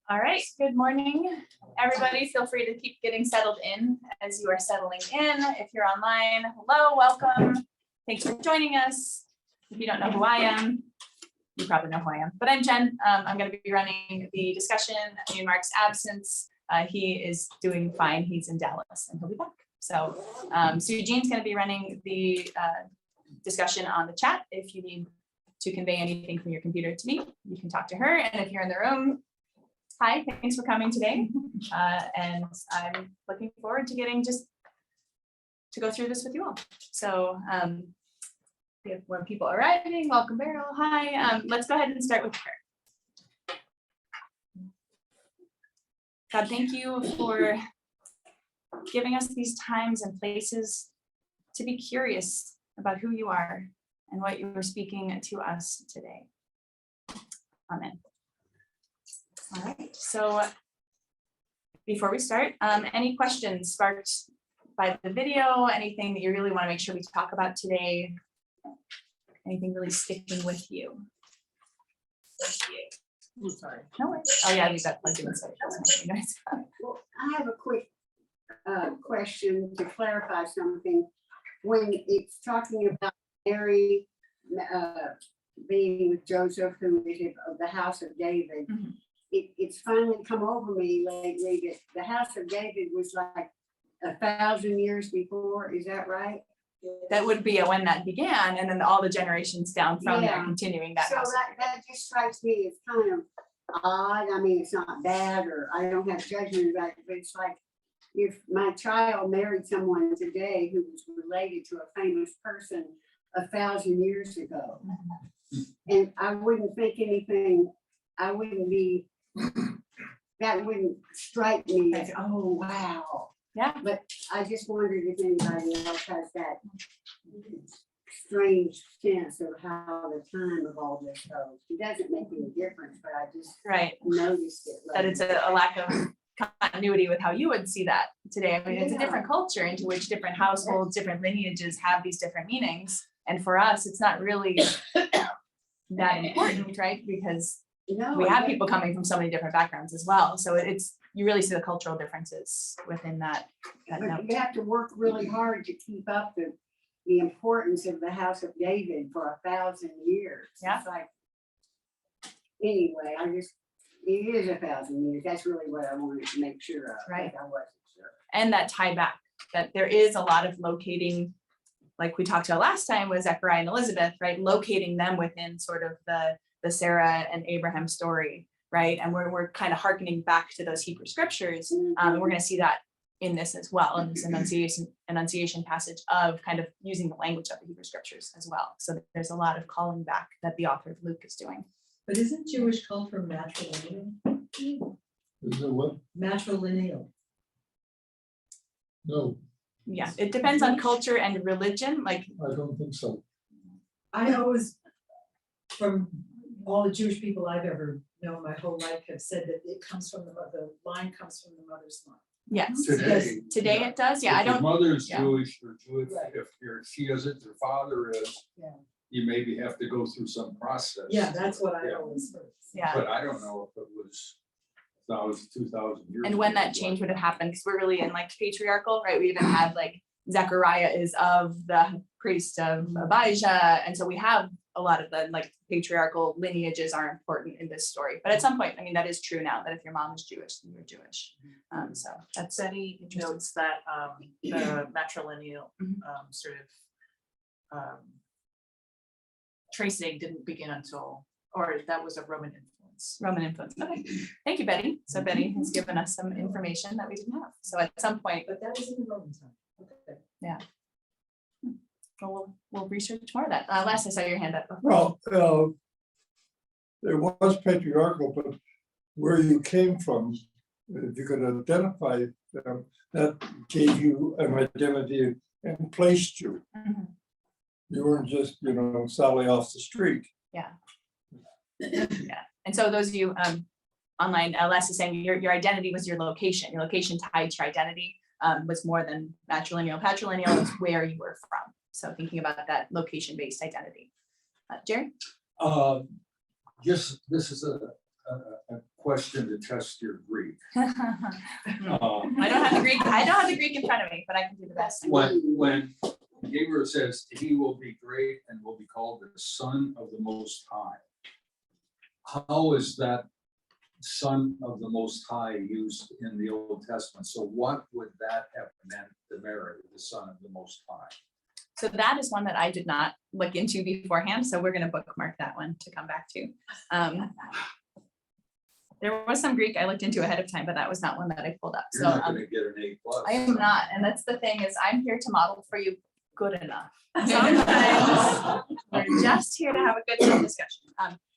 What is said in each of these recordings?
All right, good morning, everybody. Feel free to keep getting settled in as you are settling in. If you're online, hello, welcome. Thanks for joining us. If you don't know who I am, you probably know who I am, but I'm Jen. I'm going to be running the discussion in Mark's absence. He is doing fine. He's in Dallas and he'll be back. So Sue Jean's going to be running the discussion on the chat. If you need to convey anything from your computer to me, you can talk to her. And if you're in the room, hi, thanks for coming today. And I'm looking forward to getting just to go through this with you all. So we have more people arriving. Welcome, Beryl. Hi. Let's go ahead and start with prayer. God, thank you for giving us these times and places to be curious about who you are and what you are speaking to us today. Amen. All right, so before we start, any questions sparked by the video, anything that you really want to make sure we talk about today? Anything really sticking with you? I'm sorry. No worries. Oh yeah, we've got plugged in. So Well, I have a quick question to clarify something. When it's talking about Mary being with Joseph, who is of the house of David, Mhm. It's finally come over me lately that the house of David was like 1,000 years before. Is that right? that would be when that began, and then all the generations down from there Yeah. continuing that. So house. that just strikes me as kind of odd. I mean, it's not bad, or I don't have judgment about it, but it's like if my child married someone today who was related to a famous person 1,000 years ago, and I wouldn't think anything, I wouldn't be, that wouldn't strike me as, oh, wow. Yeah. But I just wondered if anybody else has that strange sense of how the time of all this goes. It doesn't make any difference, but I just Right. noticed it. That it's a lack of continuity with how you would see that today. I mean, it's a Yeah. different culture into which different households, different lineages have these different meanings. And for us, it's not really that important, right? Because No, we it have doesn't. people coming from so many different backgrounds as well. So it's, you really see the cultural differences within that But note. you have to work really hard to keep up the importance of the house of David for 1,000 years. Yeah. It's like, anyway, it is 1,000 years. That's really what I wanted to make sure of. Right. but I wasn't sure. And that tie back, that there is a lot of locating, like we talked about last time with Zechariah and Elizabeth, right? Locating them within sort of the Sarah and Abraham story, right? And we're kind of hearkening back to those Hebrew scriptures. And we're going to see that in this as well, in this enunciation passage of kind of using the language of the Hebrew scriptures as well. So there's a lot of calling back that the author of Luke is doing. But isn't Jewish culture matrilineal? Is it what? Matrilineal. No, Yeah, it depends on culture and religion. Like, I don't think so. I always, from all the Jewish people I've ever known my whole life, have said that it comes from the line comes from the mother's line. yes, Today, today yeah. it does. Yeah, I If your don't, mother's yeah. Jewish or Jewish, Right. if she isn't, your father is. Yeah. You maybe have to go through some process. Yeah, that's what I Yeah. always heard. yeah. But I don't know if it was 1,000, 2,000 years. And when that ago. change would have happened, because we're really in like patriarchal, right? We even had like Zechariah is of the priest of Abijah. And so we have a lot of the like patriarchal lineages are important in this story. But at some point, I mean, that is true now that if your mom is Jewish, then you're Jewish. So that's Betty interesting. notes that the matrilineal Mhm. sort of tracing didn't begin until, or that was a Roman influence. Roman influence. Okay, thank you, Betty. So Betty has given us some information that we didn't have. So at some point, But that was in the Roman time. Okay. we'll research more of that. Les, I saw your hand up. Well, it was patriarchal, but where you came from, if you could identify them, that gave you an identity and placed you. Mhm. You weren't just, Sally off the street. Yeah. And so those of you online, Les is saying your identity was your location. Your location tied to your identity was more than matrilineal. Patrilineal is where you were from. So thinking about that location-based identity. Jerry? Just, this is a question to test your Greek. I don't have the Greek in front of me, but I can do the best. When Gabriel says he will be great and will be called the Son of the Most High, how is that Son of the Most High used in the Old Testament? So what would that have meant to Mary, the Son of the Most High? So that is one that I did not look into beforehand, so we're going to bookmark that one to come back to. There was some Greek I looked into ahead of time, but that was not one that I pulled up. You're So not gonna get an A+. I am not, and that's the thing is I'm here to model for you good enough. Sometimes we're just here to have a good discussion.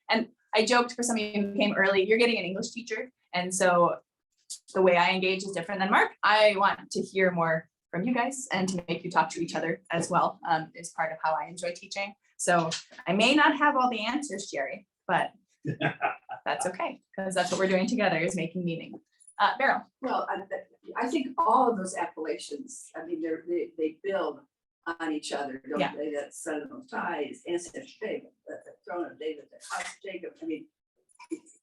And I joked for some of you who came early, you're getting an English teacher, and so the way I engage is different than Mark. I want to hear more from you guys and to make you talk to each other as well, is part of how I enjoy teaching. So I may not have all the answers, Jerry, but that's okay, because that's what we're doing together is making meaning. Beryl. Well, I think all of those appellations, I mean, they build on each other, don't Yeah. they? That Son of the Most High is ancestor of David, the throne of David, the house of Jacob. I mean,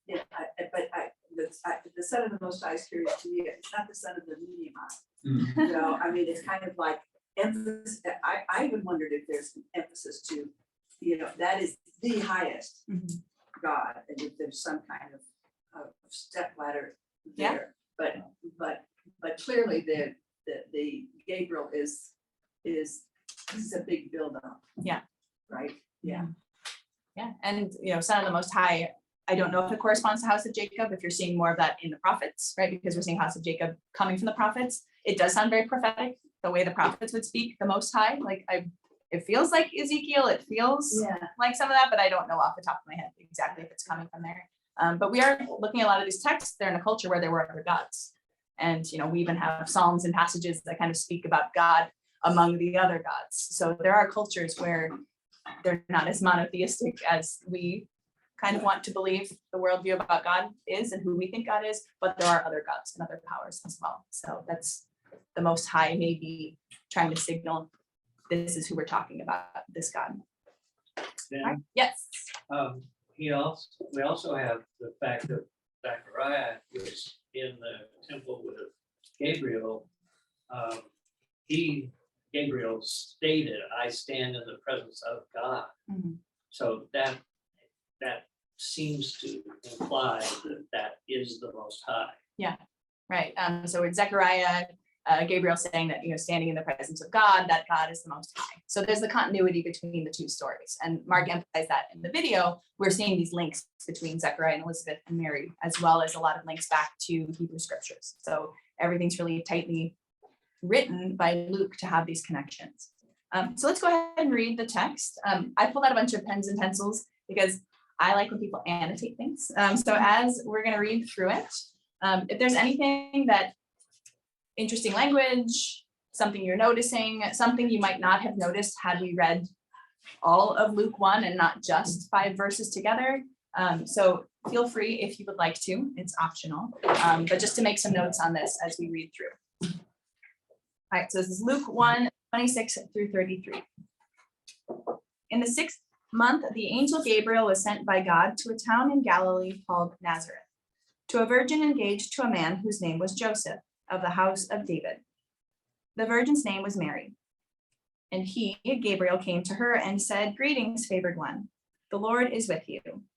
the Son of the Most High is curious to me. It's not the Son of the medium high. You know, I mean, it's kind of like emphasis. I even wondered if there's an emphasis to, you know, that is the highest God, and if there's some kind of step ladder there. But clearly the Gabriel is a big build up. Yeah. Right? Yeah. Yeah, and Son of the Most High, I don't know if it corresponds to House of Jacob, if you're seeing more of that in the prophets, right? Because we're seeing House of Jacob coming from the prophets. It does sound very prophetic, the way the prophets would speak, the Most High. Like it feels like Ezekiel, it feels like some of that, but I don't know off the top of my head exactly if it's coming from there. But we are looking at a lot of these texts. They're in a culture where there were other gods. And we even have Psalms and passages that kind of speak about God among the other gods. So there are cultures where they're not as monotheistic as we kind of want to believe the worldview about God is and who we think God is, but there are other gods and other powers as well. So that's the Most High may be trying to signal this is who we're talking about, this God. Then, Yes. we also have the fact that Zechariah was in the temple with Gabriel. Gabriel stated, "I stand in the presence of God." Mhm. So that seems to imply that is the Most High. Right. So with Zechariah, Gabriel saying that, standing in the presence of God, that God is the Most High. So there's the continuity between the two stories. And Mark emphasized that in the video. We're seeing these links between Zechariah and Elizabeth and Mary, as well as a lot of links back to Hebrew scriptures. So everything's really tightly written by Luke to have these connections. So let's go ahead and read the text. I pulled out a bunch of pens and pencils because I like when people annotate things. So as we're going to read through it, if there's anything that interesting language, something you're noticing, something you might not have noticed had we read all of Luke 1 and not just 5 verses together. So feel free if you would like to, it's optional, but just to make some notes on this as we read through. All right, so this is Luke 1, 26 through 33. In the 6th month, the angel Gabriel was sent by God to a town in Galilee called Nazareth, to a virgin engaged to a man whose name was Joseph, of the house of David. The virgin's name was Mary. And he, Gabriel, came to her and said, "Greetings, favored one, the Lord is with you."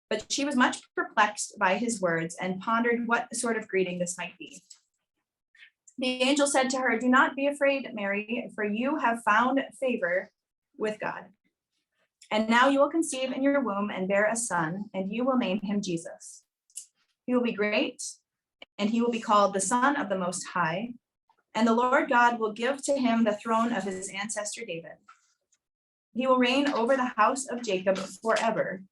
But she was much perplexed by his words and pondered what sort of greeting this might be. The angel said to her, "Do not be afraid, Mary, for you have found favor with God. And now you will conceive in your womb and bear a son, and you will name him Jesus. He will be great, and he will be called the Son of the Most High. And the Lord God will give to him the throne of his ancestor David. He will reign over the house of Jacob forever,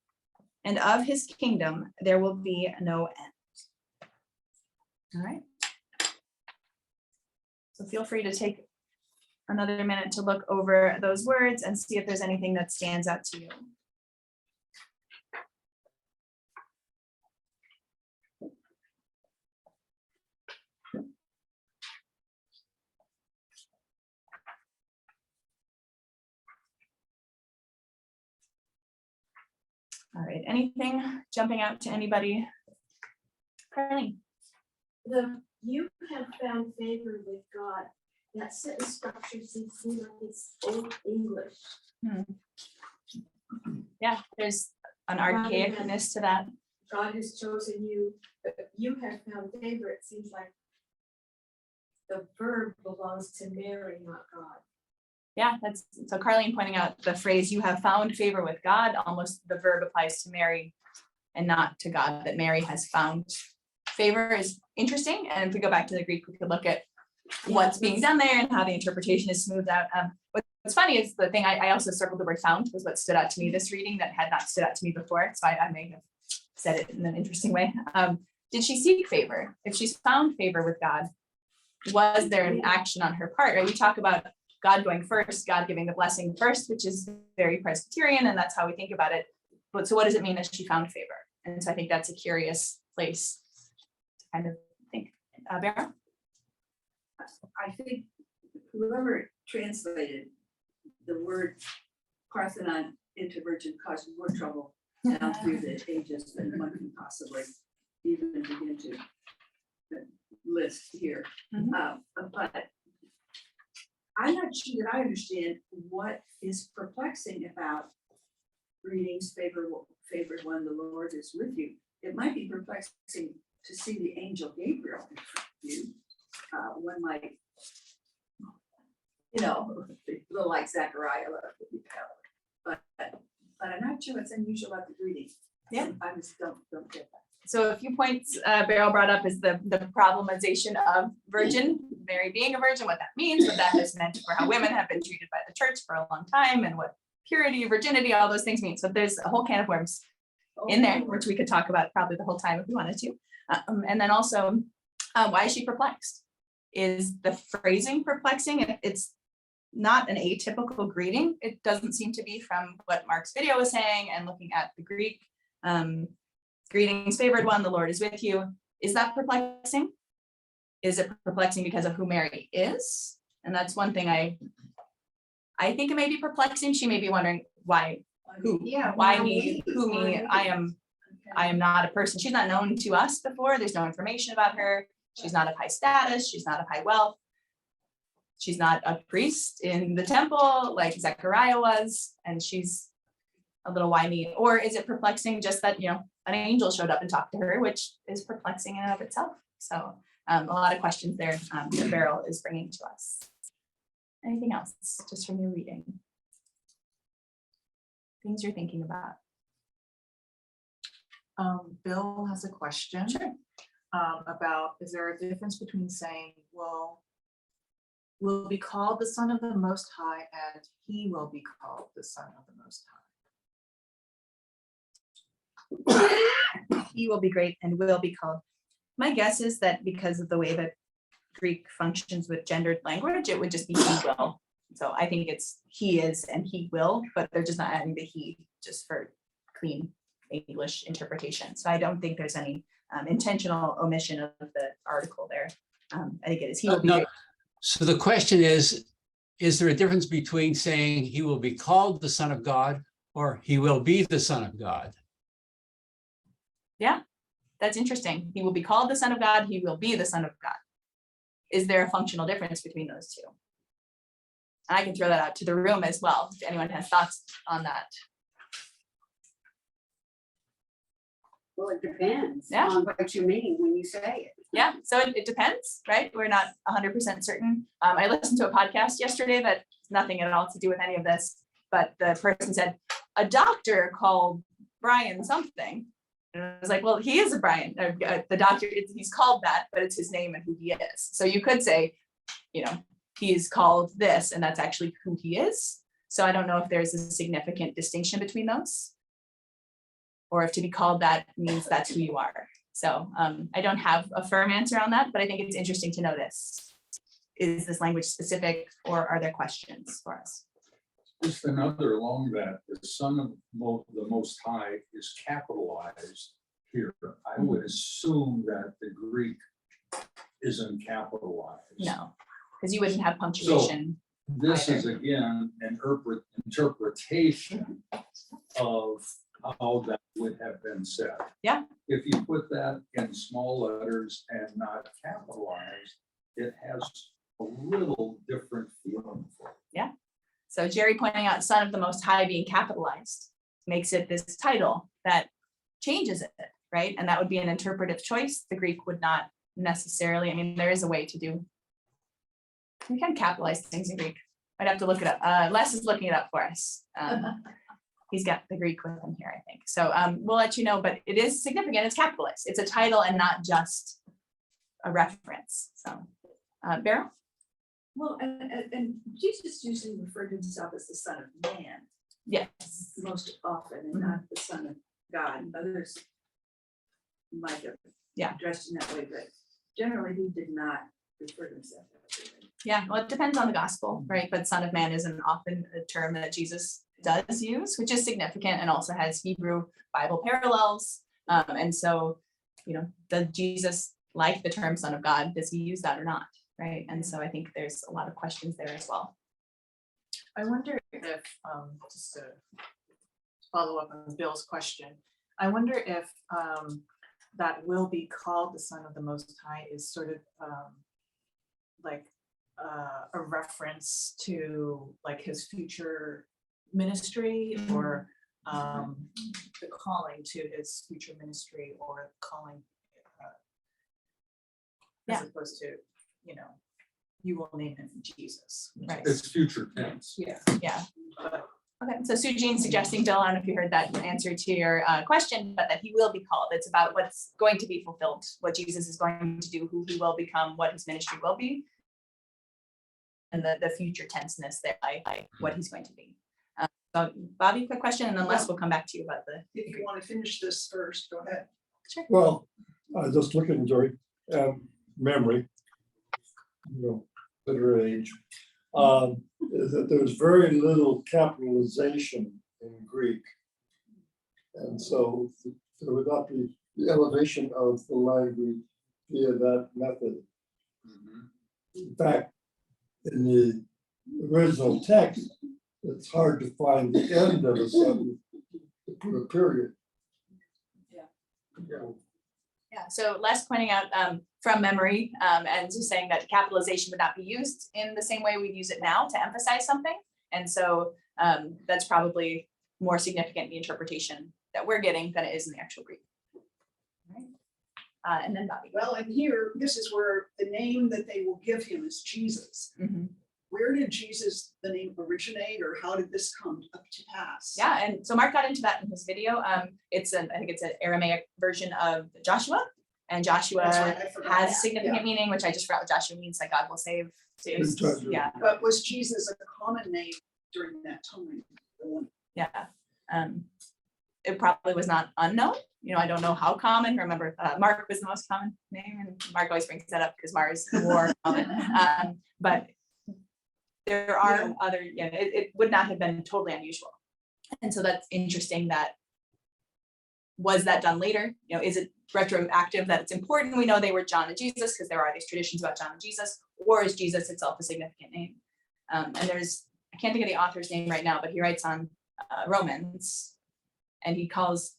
and of his kingdom there will be no end." All right. So feel free to take another minute to look over those words and see if there's anything that stands out to you. All right, anything jumping out to anybody? Carly? You have found favor with God. That sentence structure seems to me like it's old English. Yeah, there's an Rather than- archaicness to that. God has chosen you, but you have found favor. It seems like the verb belongs to Mary, not God. Yeah, that's, so Carleen pointing out the phrase, you have found favor with God, almost the verb applies to Mary and not to God, that Mary has found favor is interesting. And if we go back to the Greek, we could look at what's being done there and how the interpretation is smoothed out. What's funny is the thing, I also circled the word found was what stood out to me this reading that had not stood out to me before. So I may have said it in an interesting way. Did she seek favor? If she's found favor with God, was there an action on her part? Right? We talk about God going first, God giving the blessing first, which is very Presbyterian, and that's how we think about it. But so what does it mean that she found favor? And so I think that's a curious place to kind of think. Vera? I think whoever translated the word Parthenon into virgin caused more trouble down through the ages than one can possibly even begin to list here. But I'm not sure that I understand what is perplexing about greetings, favored one, the Lord is with you. It might be perplexing to see the angel Gabriel in front of you. One might, a little like Zechariah, but I'm not sure what's unusual about the greeting. Yeah. I just don't get that. So a few points Beryl brought up is the problematization of virgin, Mary being a virgin, what that means, what that has meant for how women have been treated by the church for a long time, and what purity, virginity, all those things mean. So there's a whole can of worms in there, which we could talk about probably the whole time if we wanted to. And then also, why is she perplexed? Is the phrasing perplexing? It's not an atypical greeting. It doesn't seem to be from what Mark's video was saying and looking at the Greek. Greetings, favored one, the Lord is with you. Is that perplexing? Is it perplexing because of who Mary is? And that's one thing I think it may be perplexing. She may be wondering why, who, Yeah, why why me, me? who Why me, me? I am not a person. She's not known to us before. There's no information about her. She's not of high status. She's not of high wealth. She's not a priest in the temple like Zechariah was, and she's a little why me? Or is it perplexing just that, an angel showed up and talked to her, which is perplexing in and of itself. So a lot of questions there that Beryl is bringing to us. Anything else just from your reading? Things you're thinking about? Bill has a question. Sure. About, is there a difference between saying, will be called the Son of the Most High and he will be called the Son of the Most High? He will be great and will be called. My guess is that because of the way that Greek functions with gendered language, it would just be he will. So I think it's he is and he will, but they're just not adding the he just for clean English interpretation. So I don't think there's any intentional omission of the article there. I think it is he will be No. great. So the question is there a difference between saying he will be called the Son of God or he will be the Son of God? Yeah, that's interesting. He will be called the Son of God. He will be the Son of God. Is there a functional difference between those two? And I can throw that out to the room as well, if anyone has thoughts on that. Well, it depends Yeah. on what you mean when you say it. Yeah, so it depends, right? We're not 100% certain. I listened to a podcast yesterday that nothing at all to do with any of this, but the person said, a doctor called Brian something. And I was like, well, he is a Brian. The doctor, he's called that, but it's his name and who he is. So you could say, he is called this, and that's actually who he is. So I don't know if there's a significant distinction between those, or if to be called that means that's who you are. So I don't have a firm answer on that, but I think it's interesting to notice. Is this language specific, or are there questions for us? Just another along that, the Son of the Most High is capitalized here. I would assume that the Greek isn't capitalized. No, because you wouldn't have punctuation. This is again an interpretation of how that would have been said. Yeah. If you put that in small letters and not capitalized, it has a little different feeling for it. So Jerry pointing out Son of the Most High being capitalized makes it this title that changes it, right? And that would be an interpretive choice. The Greek would not necessarily, I mean, there is a way to do. We can capitalize things in Greek. I'd have to look it up. Les is looking it up for us. He's got the Greek with him here, I think. So we'll let you know, but it is significant. It's capitalized. It's a title and not just a reference. So, Beryl? Well, and Jesus usually referred to himself as the Son of Man Yes. most often, and not the Son of God. Others might have addressed in that way, but generally he did not refer to himself that way. Yeah, well, it depends on the gospel, right? But Son of Man isn't often a term that Jesus does use, which is significant and also has Hebrew Bible parallels. And so, you know, does Jesus like the term Son of God? Does he use that or not? Right. And so I think there's a lot of questions there as well. I wonder if, just to follow up on Bill's question, I wonder if that will be called the Son of the Most High is sort of like a reference to like his future ministry, or the calling to his future ministry, or calling as opposed to, you know, you will name him Jesus. Right. It's future tense. Yeah. Yeah. But Okay. So Sue Jean suggesting, Bill, I don't know if you heard that answer to your question, but that he will be called. It's about what's going to be fulfilled, what Jesus is going to do, who he will become, what his ministry will be, and the future tenseness there, like what he's going to be. So Bobby, quick question, and then Les will come back to you about the. If you want to finish this first, go ahead. Sure. Well, I was just looking, Joy, memory, you know, better age, is that there's very little capitalization in Greek. And so there would not be the elevation of the language via that method. In fact, in the original text, it's hard to find the end of a sentence to put a period. Yeah, so Les pointing out from memory and just saying that capitalization would not be used in the same way we'd use it now to emphasize something. And so that's probably more significant in the interpretation that we're getting than it is in the actual Greek. All right. And then Bobby. Well, and here, this is where the name that they will give him is Jesus. Mhm. Where did Jesus, the name, originate, or how did this come up to pass? Yeah, and so Mark got into that in his video. I think it's an Aramaic version of Joshua, and Joshua That's right, I forgot has that, significant yeah. meaning, which I just forgot what Joshua means, like God will save. Good job. Yeah, But was Jesus a common name during that time? yeah. It probably was not unknown. You know, I don't know how common. Remember, Mark was the most common name, and Mark always brings that up because Mars is more common. But there are other, it would not have been totally unusual. And so that's interesting that, was that done later? You know, is it retroactive that it's important? We know they were John and Jesus because there are these traditions about John and Jesus, or is Jesus itself a significant name? And there's, I can't think of the author's name right now, but he writes on Romans, and he calls,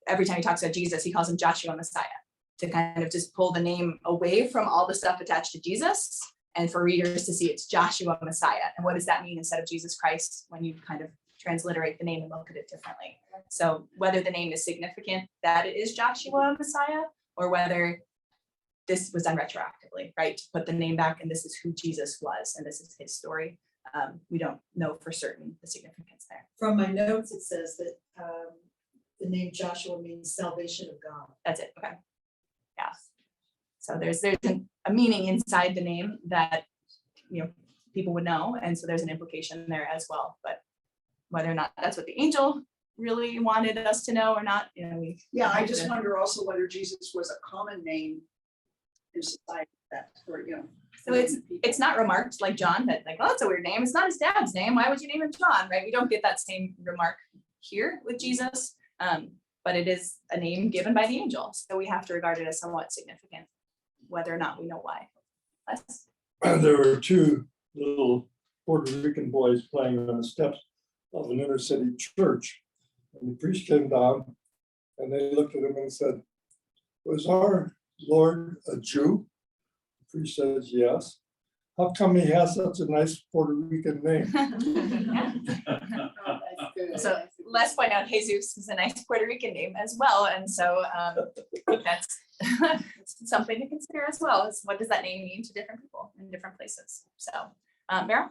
every time he talks about Jesus, he calls him Joshua Messiah, to kind of just pull the name away from all the stuff attached to Jesus, and for readers to see it's Joshua Messiah. And what does that mean instead of Jesus Christ when you kind of transliterate the name and look at it differently? So whether the name is significant that it is Joshua Messiah, or whether this was done retroactively, right? To put the name back and this is who Jesus was and this is his story. We don't know for certain the significance there. From my notes, it says that the name Joshua means salvation of God. That's it. Okay. Yeah. So there's a meaning inside the name that, you know, people would know. And so there's an implication there as well. But whether or not that's what the angel really wanted us to know or not, you know, Yeah, I just wonder also whether Jesus was a common name in society that, or, you know. So it's not remarked like John that like, oh, that's a weird name. It's not his dad's name. Why would you name him John? Right? We don't get that same remark here with Jesus. But it is a name given by the angel. So we have to regard it as somewhat significant, whether or not we know why. And there were two little Puerto Rican boys playing on the steps of an inner city church. And the priest came down and they looked at him and said, was our Lord a Jew? The priest says, yes. How come he has such a nice Puerto Rican name? Yeah. Oh, that's good. So let's point out Jesus is a nice Puerto Rican name as well. And so that's something to consider as well, is what does that name mean to different people in different places? So, Meryl?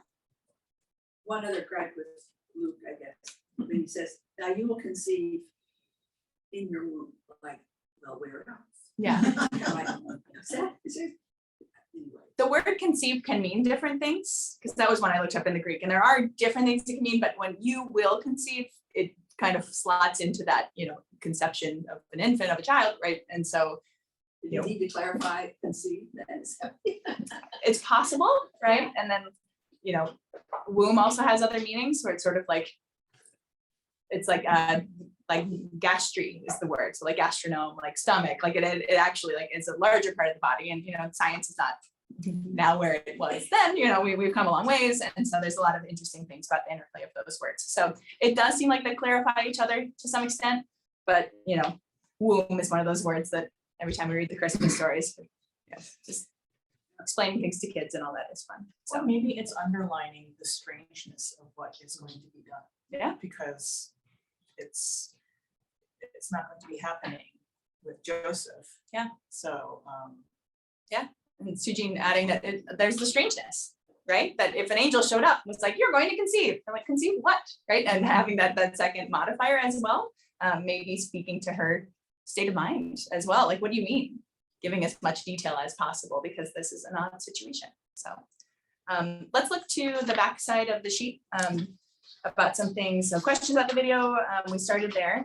One other gripe with Luke, I guess, when he says, now you will conceive in your womb, like, well, where else? Yeah. Anyway, The word conceive can mean different things, because that was one I looked up in the Greek, and there are different things it can mean, but when you will conceive, it kind of slots into that, conception of an infant, of a child, right? And so you need to clarify conceive, then. it's possible, right? And then, womb also has other meanings, where it's sort of like, it's like gastry is the word. So like gastronome, like stomach, like it actually like is a larger part of the body. And, science is not now where it was then, we've come a long ways. And so there's a lot of interesting things about the interplay of those words. So it does seem like they clarify each other to some extent, but, womb is one of those words that every time we read the Christmas stories, just explaining things to kids and all that is fun. So So maybe it's underlining the strangeness of what is going to be done. Yeah. Because it's not going to be happening with Joseph. Yeah. So, and Sujin adding that there's the strangeness, right? That if an angel showed up and was like, you're going to conceive, I'm like, conceive what, right? And having that second modifier as well, maybe speaking to her state of mind as well. Like, what do you mean? Giving as much detail as possible, because this is an odd situation. So let's look to the back side of the sheet about some things, some questions about the video. We started there.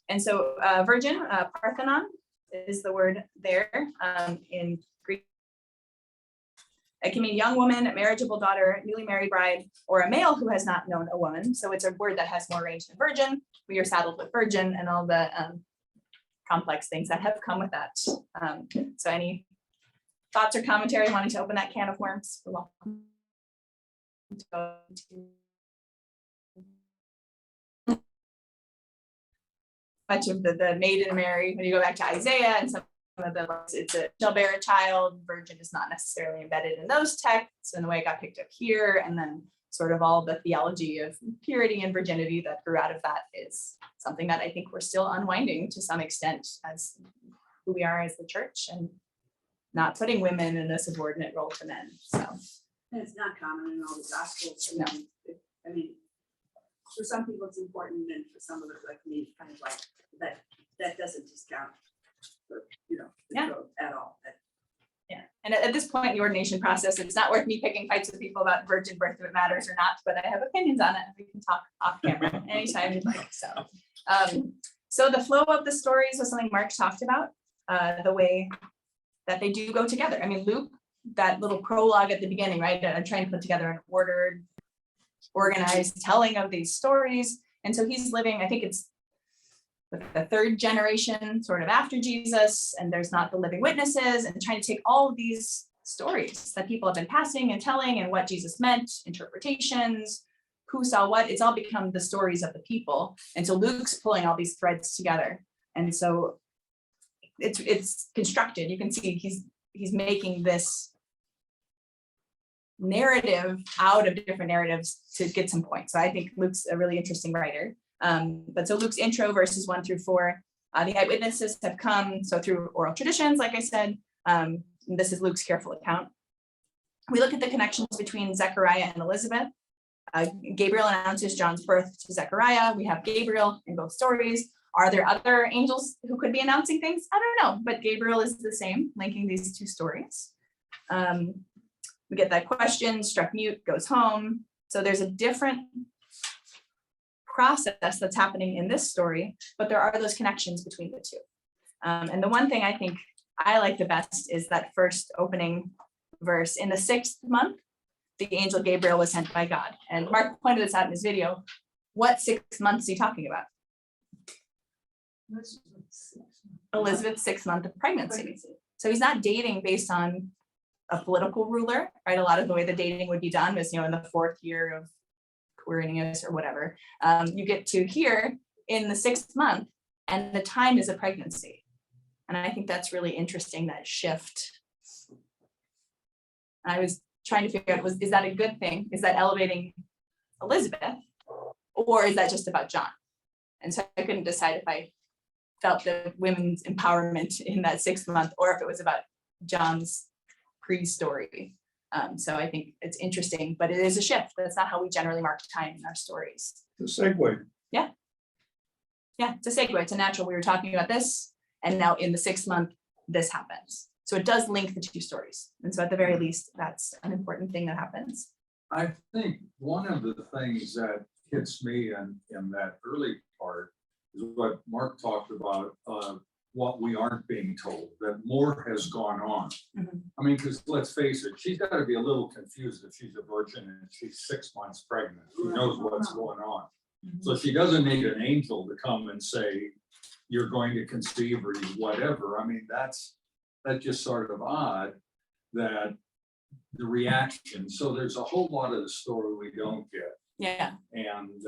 And so virgin, Parthenon is the word there in Greek. It can mean young woman, marriageable daughter, newly married bride, or a male who has not known a woman. So it's a word that has more range than virgin. We are saddled with virgin and all the complex things that have come with that. So any thoughts or commentary, wanting to open that can of worms? We're welcome to go to much of the maiden Mary. When you go back to Isaiah and some of the, it's a shall bear a child. Virgin is not necessarily embedded in those texts, and the way it got picked up here, and then sort of all the theology of purity and virginity that grew out of that is something that I think we're still unwinding to some extent as who we are as the church, and not putting women in a subordinate role to men. So And it's not common in all the gospels. No. I mean, for some people it's important, and for some of it, like me, kind of like that doesn't discount for, the Yeah. code at all. yeah, and at this point in the ordination process, it's not worth me picking fights with people about virgin birth, if it matters or not, but I have opinions on it. We can talk off camera anytime you'd like. So the flow of the stories was something Mark talked about, the way that they do go together. I mean, Luke, that little prologue at the beginning, right? I'm trying to put together an ordered, organized telling of these stories. And so he's living, I think it's the third generation sort of after Jesus, and there's not the living witnesses, and trying to take all of these stories that people have been passing and telling and what Jesus meant, interpretations, who saw what, it's all become the stories of the people. And so Luke's pulling all these threads together. And so it's constructed. You can see he's making this narrative out of different narratives to get some points. So I think Luke's a really interesting writer. But so Luke's intro, verses 1-4, the eyewitnesses have come, so through oral traditions, like I said, this is Luke's careful account. We look at the connections between Zechariah and Elizabeth. Gabriel announces John's birth to Zechariah. We have Gabriel in both stories. Are there other angels who could be announcing things? I don't know, but Gabriel is the same, linking these two stories. We get that question, struck mute, goes home. So there's a different process that's happening in this story, but there are those connections between the two. And the one thing I think I like the best is that first opening verse. In the 6th month, the angel Gabriel was sent by God. And Mark pointed this out in his video. What 6 months is he talking about? Elizabeth's 6th month of pregnancy. So he's not dating based on a political ruler, right? A lot of the way the dating would be done was, in the 4th year of Quirinius or whatever. You get to here in the 6th month, and the time is a pregnancy. And I think that's really interesting, that shift. I was trying to figure out, is that a good thing? Is that elevating Elizabeth? Or is that just about John? And so I couldn't decide if I felt the women's empowerment in that 6th month, or if it was about John's pre-story. So I think it's interesting, but it is a shift. That's not how we generally mark time in our stories. The segue. Yeah, it's a segue. It's a natural. We were talking about this, and now in the 6th month, this happens. So it does link the 2 stories. And so at the very least, that's an important thing that happens. I think one of the things that hits me in that early part is what Mark talked about, what we aren't being told, that more has gone on. Mhm. I mean, because let's face it, she's got to be a little confused if she's a virgin and she's 6 months pregnant. Who knows what's going on? So she doesn't need an angel to come and say, you're going to conceive or whatever. I mean, that's just sort of odd, that the reaction. So there's a whole lot of the story we don't get. Yeah, And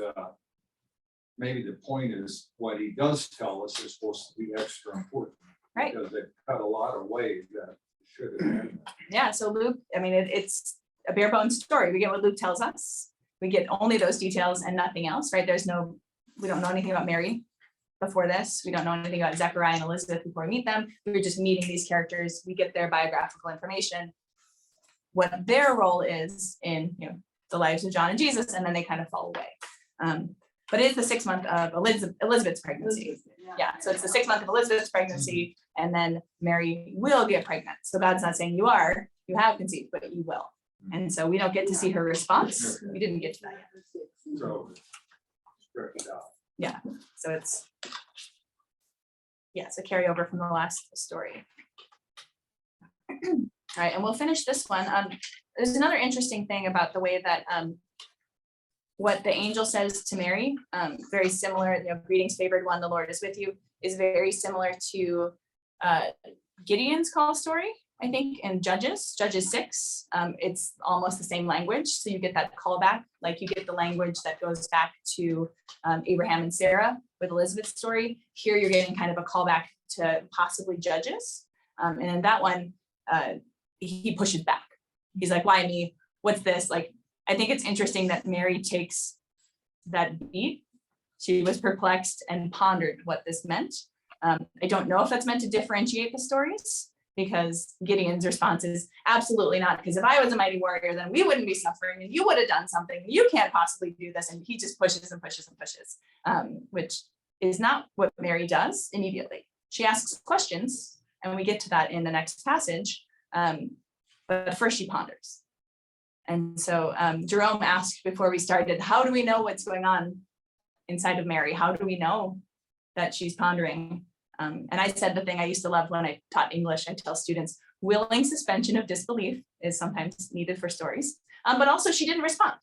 maybe the point is what he does tell us is supposed to be extra important. Right. Because they've cut a lot of ways that should have been. yeah. So Luke, I mean, it's a bare bones story. We get what Luke tells us. We get only those details and nothing else, right? We don't know anything about Mary before this. We don't know anything about Zechariah and Elizabeth before we meet them. We were just meeting these characters. We get their biographical information, what their role is in, the lives of John and Jesus, and then they kind of fall away. But it is the 6th month of Elizabeth's pregnancy. Yeah, so it's the 6th month of Elizabeth's pregnancy, and then Mary will get pregnant. So God's not saying you have conceived, but you will. And so we don't get to see her response. We didn't get to that yet. So stretched out. Yeah, so it's, so carryover from the last story. All right, and we'll finish this one. There's another interesting thing about the way that what the angel says to Mary, very similar, greetings favored one, the Lord is with you, is very similar to Gideon's call story, I think, in Judges 6. It's almost the same language. So you get that callback, like you get the language that goes back to Abraham and Sarah with Elizabeth's story. Here you're getting kind of a callback to possibly Judges. And in that one, he pushes back. He's like, why me? What's this? Like, I think it's interesting that Mary takes that beat. She was perplexed and pondered what this meant. I don't know if that's meant to differentiate the stories, because Gideon's response is absolutely not, because if I was a mighty warrior, then we wouldn't be suffering and you would have done something. You can't possibly do this. And he just pushes and pushes and pushes, which is not what Mary does immediately. She asks questions, and we get to that in the next passage. But first she ponders. And so Jerome asked before we started, how do we know what's going on inside of Mary? How do we know that she's pondering? And I said the thing I used to love when I taught English. I tell students, willing suspension of disbelief is sometimes needed for stories. But also she didn't respond.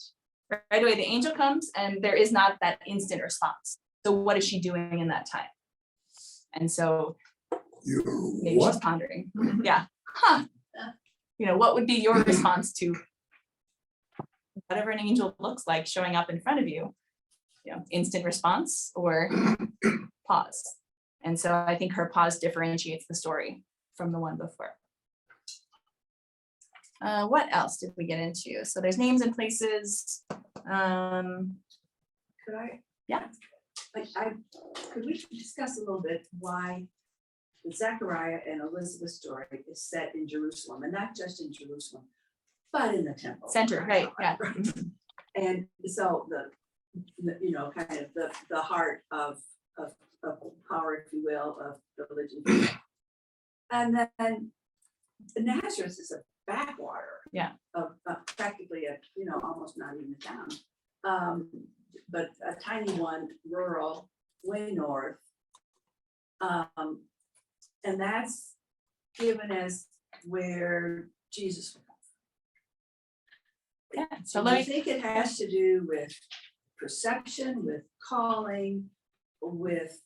Right away, the angel comes and there is not that instant response. So what is she doing in that time? And so maybe she's pondering. Yeah. What would be your response to whatever an angel looks like showing up in front of you? Instant response or pause. And so I think her pause differentiates the story from the one before. What else did we get into? So there's names and places. Could I? Yeah. Could we discuss a little bit why the Zechariah and Elizabeth story is set in Jerusalem, and not just in Jerusalem, but in the temple. Center, right, yeah. And so kind of the heart of power, if you will, of religion. And then Nazareth is a backwater. Yeah. Of practically almost not even a town. But a tiny one, rural, way north. And that's given as where Jesus was. Yeah, so So let I me, think it has to do with perception, with calling, with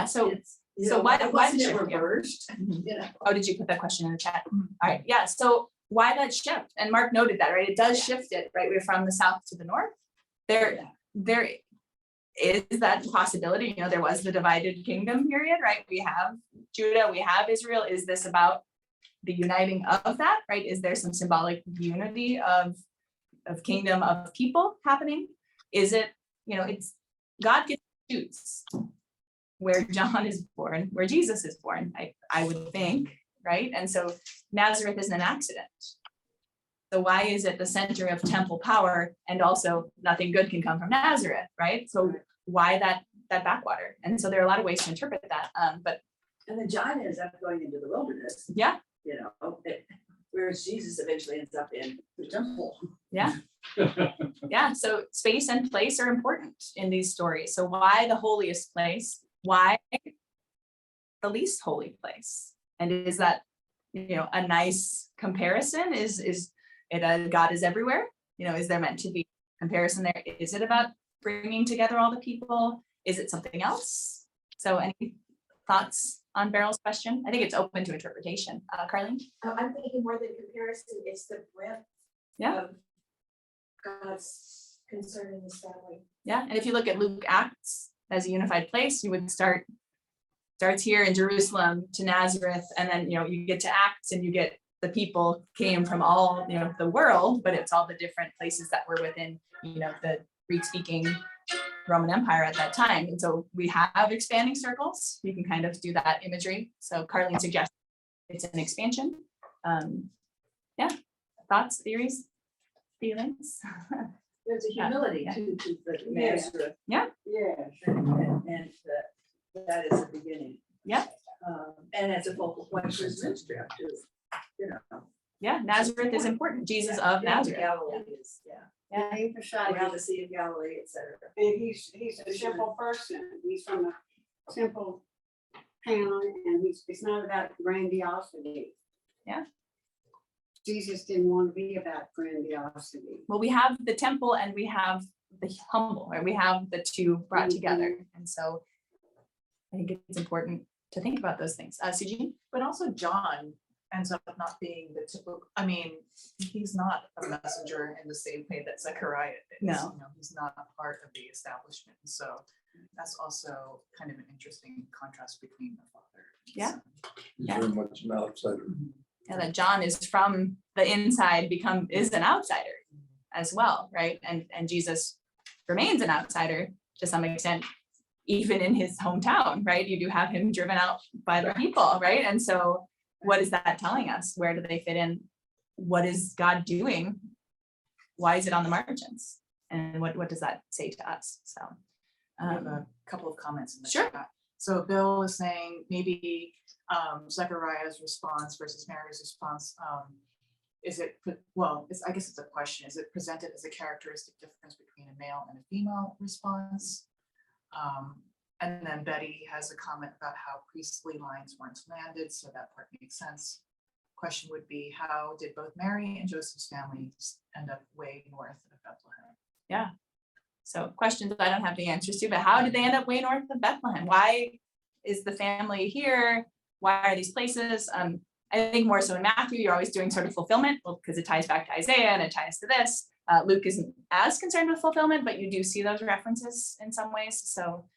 so it's, so why it why the wasn't it shift? Yeah. reversed? Mhm. Oh, did you put that question in the chat? All right, yeah, so why that shift? And Mark noted that, right? It does shift it, right? We're from the south to the north. there is that possibility, you know, there was the divided kingdom period, right? We have Judah, we have Israel. Is this about the uniting of that, right? Is there some symbolic unity of kingdom of people happening? Is it, you know, it's God gets to choose where John is born, where Jesus is born, I would think, right? And so Nazareth isn't an accident. So why is it the center of temple power, and also nothing good can come from Nazareth, right? So why that backwater? And so there are a lot of ways to interpret that, but And then John ends up going into the wilderness, yeah, you know, whereas Jesus eventually ends up in the temple. yeah. Yeah, so space and place are important in these stories. So why the holiest place? Why the least holy place? And is that, you know, a nice comparison? Is it a God is everywhere? You know, is there meant to be comparison there? Is it about bringing together all the people? Is it something else? So any thoughts on Beryl's question? I think it's open to interpretation. Carlene? I'm thinking more than comparison, it's the breadth Yeah. of God's concern in this family. Yeah, and if you look at Luke Acts as a unified place, you would starts here in Jerusalem to Nazareth, and then, you know, you get to Acts and you get the people came from all, you know, the world, but it's all the different places that were within, you know, the Greek-speaking Roman Empire at that time. And so we have expanding circles. You can kind of do that imagery. So Carlene suggests it's an expansion. Yeah, thoughts, theories, feelings? There's a humility to the Nazareth. Yeah. Yes. And that is the beginning. Yeah. And it's a focal point for his ministry too, you know. Yeah, Nazareth is important. Jesus of Nazareth. Galilee is, Yeah. And emphasize, around the Sea of Galilee, et cetera. and he's a simple person. He's from a simple town, and it's not about grandiosity. Yeah. Jesus didn't want to be about grandiosity. Well, we have the temple and we have the humble, or we have the two brought together. And so I think it's important to think about those things. Sujin? But also John ends up not being the typical, I mean, he's not a messenger in the same way that Zechariah is. No. You know, he's not a part of the establishment. So that's also kind of an interesting contrast between the father and Yeah. son. He's Yeah. very much an outsider. And that John is from the inside, is an outsider as well, right? And Jesus remains an outsider to some extent, even in his hometown, right? You do have him driven out by the people, right? And so what is that telling us? Where do they fit in? What is God doing? Why is it on the margins? And what does that say to us? So I have a couple of comments in the Sure. chat. So Bill is saying maybe Zechariah's response versus Mary's response. I guess it's a question. Is it presented as a characteristic difference between a male and a female response? And then Betty has a comment about how priestly lines weren't landed, so that part makes sense. Question would be, how did both Mary and Joseph's families end up way north of Bethlehem? yeah. So questions I don't have the answers to, but how did they end up way north of Bethlehem? Why is the family here? Why are these places? I think more so in Matthew, you're always doing sort of fulfillment, well, because it ties back to Isaiah and it ties to this. Luke isn't as concerned with fulfillment, but you do see those references in some ways. So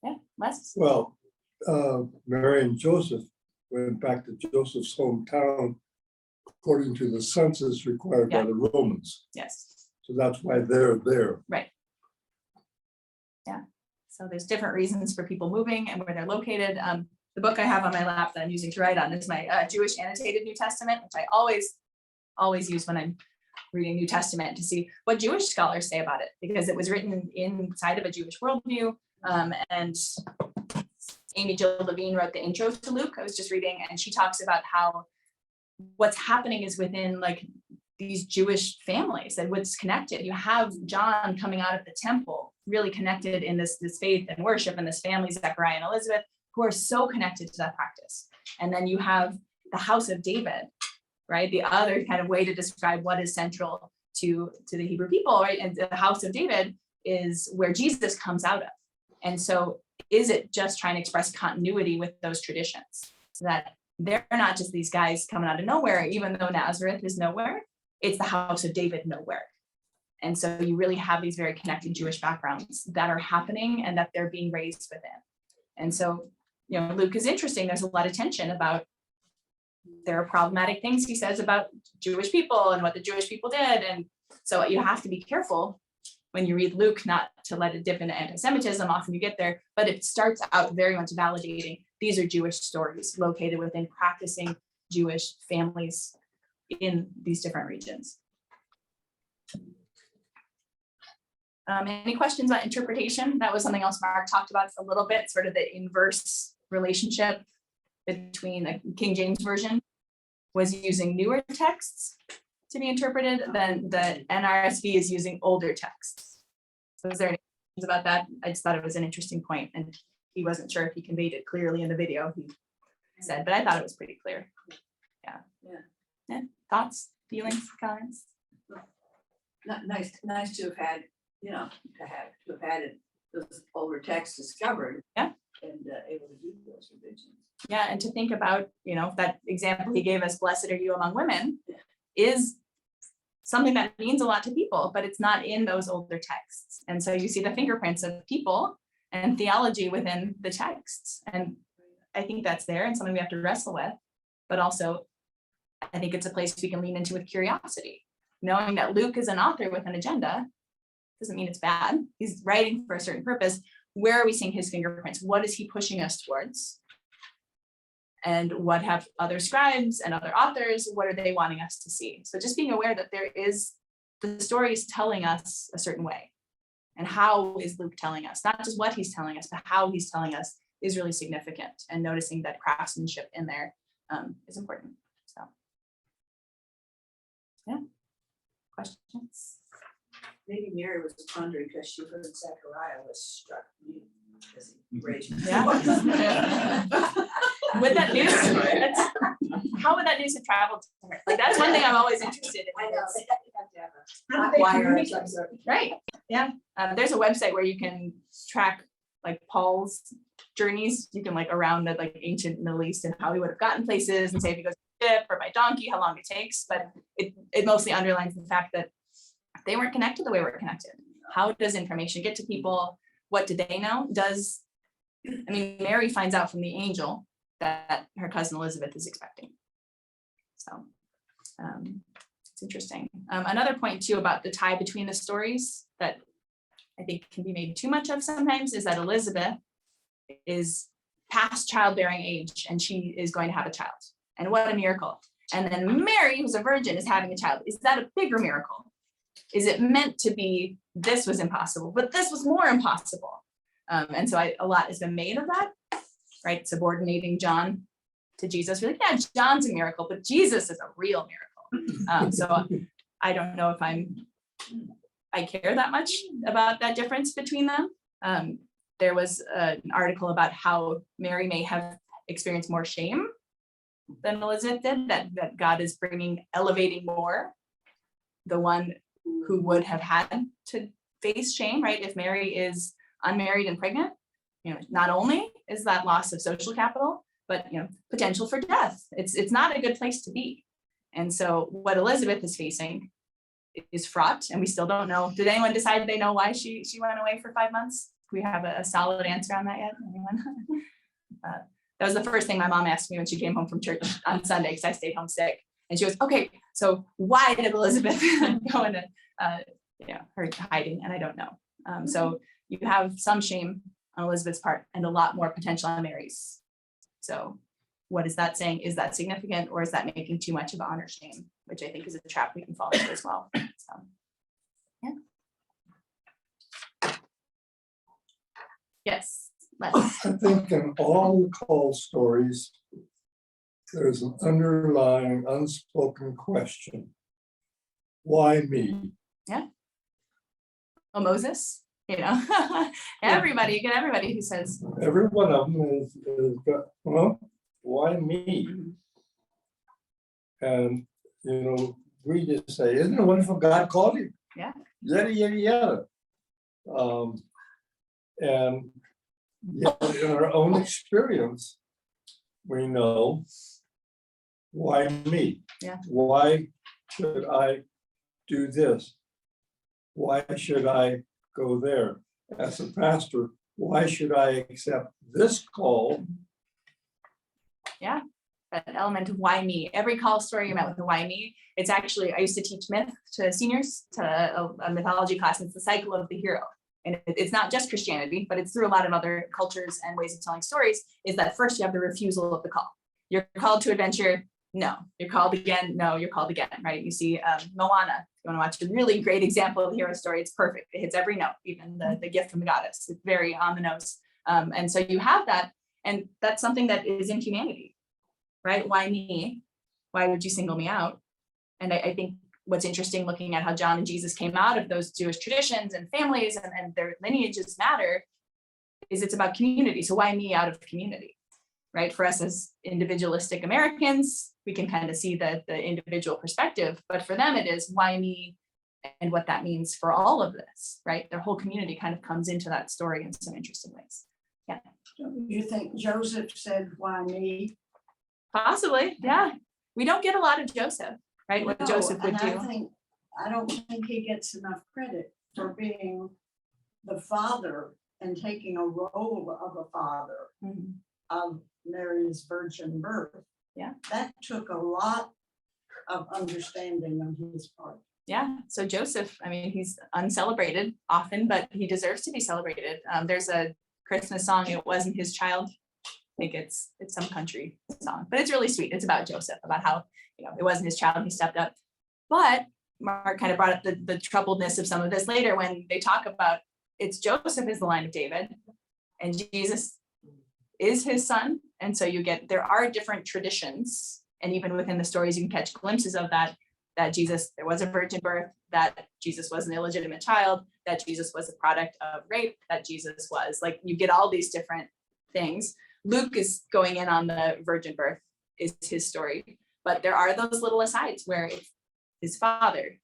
yeah, Les? Well, Mary and Joseph went back to Joseph's hometown according to the census required by Yeah. the Romans. Yes. So that's why they're there. Right. Yeah. So there's different reasons for people moving and where they're located. The book I have on my lap that I'm using to write on is my Jewish annotated New Testament, which I always use when I'm reading New Testament to see what Jewish scholars say about it, because it was written inside of a Jewish worldview. And Amy Jill Levine wrote the intro to Luke. I was just reading, and she talks about how what's happening is within like these Jewish families and what's connected. You have John coming out of the temple, really connected in this faith and worship, and this family, Zechariah and Elizabeth, who are so connected to that practice. And then you have the house of David, right? The other kind of way to describe what is central to the Hebrew people, right? And the house of David is where Jesus comes out of. And so is it just trying to express continuity with those traditions, so that they're not just these guys coming out of nowhere, even though Nazareth is nowhere, it's the house of David nowhere. And so you really have these very connected Jewish backgrounds that are happening and that they're being raised within. And so, Luke is interesting. There's a lot of tension about, there are problematic things he says about Jewish people and what the Jewish people did. And so you have to be careful when you read Luke, not to let it dip into anti-Semitism. Often you get there, but it starts out very much validating these are Jewish stories located within practicing Jewish families in these different regions. Any questions about interpretation? That was something else Mark talked about a little bit, sort of the inverse relationship between the King James Version was using newer texts to be interpreted, then the NRSV is using older texts. So is there any questions about that? I just thought it was an interesting point, and he wasn't sure if he conveyed it clearly in the video, he said, but I thought it was pretty clear. Yeah. Thoughts, feelings, comments? Nice to have had, to have had those older texts discovered. Yeah. And able to do those revisions. Yeah, and to think about, that example he gave us, blessed are you among women, is something that means a lot to people, but it's not in those older texts. And so you see the fingerprints of people and theology within the texts. And I think that's there and something we have to wrestle with, but also I think it's a place we can lean into with curiosity. Knowing that Luke is an author with an agenda doesn't mean it's bad. He's writing for a certain purpose. Where are we seeing his fingerprints? What is he pushing us towards? And what have other scribes and other authors, what are they wanting us to see? So just being aware that the story is telling us a certain way. And how is Luke telling us? Not just what he's telling us, but how he's telling us is really significant. And noticing that craftsmanship in there is important. So, yeah. Questions? Maybe Mary was pondering because she heard Zechariah was struck mute because he raised. Yeah. Would that news, how would that news have traveled to her? Like, that's one thing I'm always interested in. I know. is- How do they communicate? Right, yeah. There's a website where you can track like Paul's journeys. You can around the ancient Middle East and how he would have gotten places and say if he goes by ship or by donkey, how long it takes. But it mostly underlines the fact that they weren't connected the way we're connected. How does information get to people? What do they know? Mary finds out from the angel that her cousin Elizabeth is expecting. So it's interesting. Another point too about the tie between the stories that I think can be made too much of sometimes is that Elizabeth is past childbearing age and she is going to have a child. And what a miracle. And then Mary, who's a virgin, is having a child. Is that a bigger miracle? Is it meant to be, this was impossible, but this was more impossible? And so a lot has been made of that, right? Subordinating John to Jesus. We're like, yeah, John's a miracle, but Jesus is a real miracle. So I don't know if I care that much about that difference between them. There was an article about how Mary may have experienced more shame than Elizabeth did, that God is elevating more the one who would have had to face shame, right? If Mary is unmarried and pregnant, not only is that loss of social capital, but potential for death. It's not a good place to be. And so what Elizabeth is facing is fraught, and we still don't know. Did anyone decide they know why she went away for 5 months? Do we have a solid answer on that yet? Anyone? That was the first thing my mom asked me when she came home from church on Sunday, because I stayed home sick. And she goes, okay, so why did Elizabeth go into her hiding? And I don't know. So you have some shame on Elizabeth's part and a lot more potential on Mary's. So what is that saying? Is that significant, or is that making too much of honor shame, which I think is a trap we can fall into as well. So, yeah. Yes. Les. I think in all the call stories, there's an underlying unspoken question. Why me? Yeah. Oh, Moses, everybody, you get everybody who says. Every one of them is got, well, why me? And, we just say, isn't it wonderful God called you? Yeah. Yada, yada, yada. And yet in our own experience, we know, why me? Yeah. Why should I do this? why should I go there? As a pastor, why should I accept this call? Yeah, that element of why me. Every call story you met with a why me. It's actually, I used to teach myth to seniors, to a mythology class. It's the cycle of the hero. And it's not just Christianity, but it's through a lot of other cultures and ways of telling stories, is that first you have the refusal of the call. You're called to adventure. No. You're called again. No, you're called again, right? You see Moana. You want to watch a really great example of the hero story. It's perfect. It hits every note, even the gift from the goddess. It's very on the nose. And so you have that. And that's something that is in humanity, right? Why me? Why would you single me out? And I think what's interesting looking at how John and Jesus came out of those Jewish traditions and families and their lineages matter is it's about community. So why me out of community, right? For us as individualistic Americans, we can kind of see the individual perspective, but for them it is why me and what that means for all of this, right? Their whole community kind of comes into that story in some interesting ways. Yeah. You think Joseph said, why me? Possibly, yeah. We don't get a lot of Joseph, right? What No, Joseph would and do. I don't think he gets enough credit for being the father and taking a role of a father Mhm. of Mary's virgin birth. Yeah. That took a lot of understanding on his part. Yeah, so Joseph, I mean, he's uncelebrated often, but he deserves to be celebrated. There's a Christmas song, It Wasn't His Child. I think it's some country song, but it's really sweet. It's about Joseph, about how, it wasn't his child, he stepped up. But Mark kind of brought up the troubledness of some of this later when they talk about it's Joseph is the line of David and Jesus is his son. And so there are different traditions. And even within the stories, you can catch glimpses of that Jesus, there was a virgin birth, that Jesus was an illegitimate child, that Jesus was a product of rape, that Jesus was like, you get all these different things. Luke is going in on the virgin birth is his story, but there are those little asides where his father